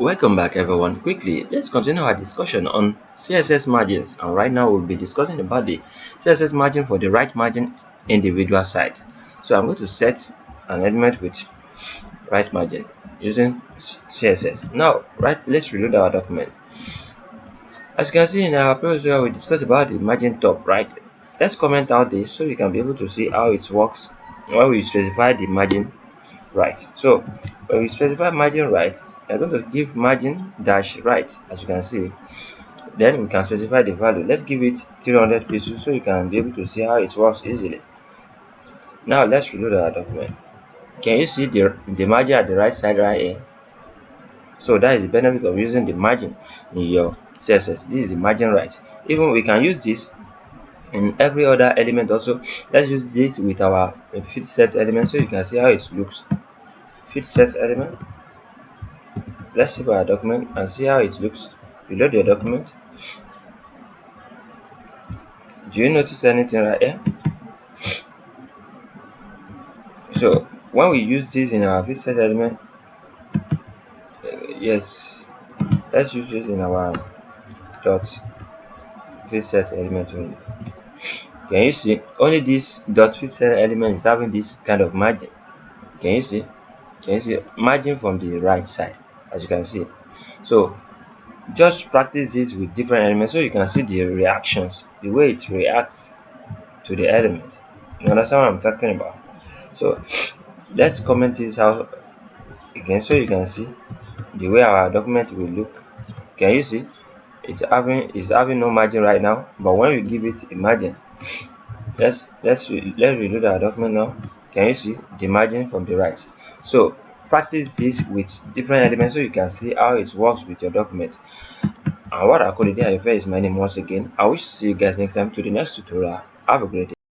Welcome back everyone. Quickly, let's continue our discussion on CSS margins, and right now we'll be discussing about the CSS margin for the right margin individual site. So I'm going to set an element with right margin using CSS. Now, let's reload our document. As you can see in our previous video, we discussed about the margin top, right? Let's comment out this so you can be able to see how it works when we specify the margin right. So when we specify margin right, we're going to give margin dash right, as you can see. Then we can specify the value. Let's give it 300 pixels so you can be able to see how it works easily. Now let's reload our document. Can you see the margin at the right side right here? So that is the benefit of using the margin in your CSS. This is the margin right. Even we can use this in every other element also. Let's use this with our fit set element so you can see how it looks. Fit set element. Let's save our document and see how it looks. Reload your document. Do you notice anything right here? So when we use this in our set element, yes, let's use this in our dot set element only. Can you see only this dot set element is having this kind of margin? Can you see? Can you see margin from the right side, as you can see? So just practice this with different elements so you can see the reactions, the way it reacts to the element. You understand what I'm talking about? So let's comment this out again so you can see the way our document will look. Can you see it's having no margin right now, but when we give it a margin, let's reload our document now. Can you see the margin from the right? So practice this with different elements so you can see how it works with your document. And what akorede ayofe is my name once again. I wish to see you guys next time to the next tutorial. Have a great day.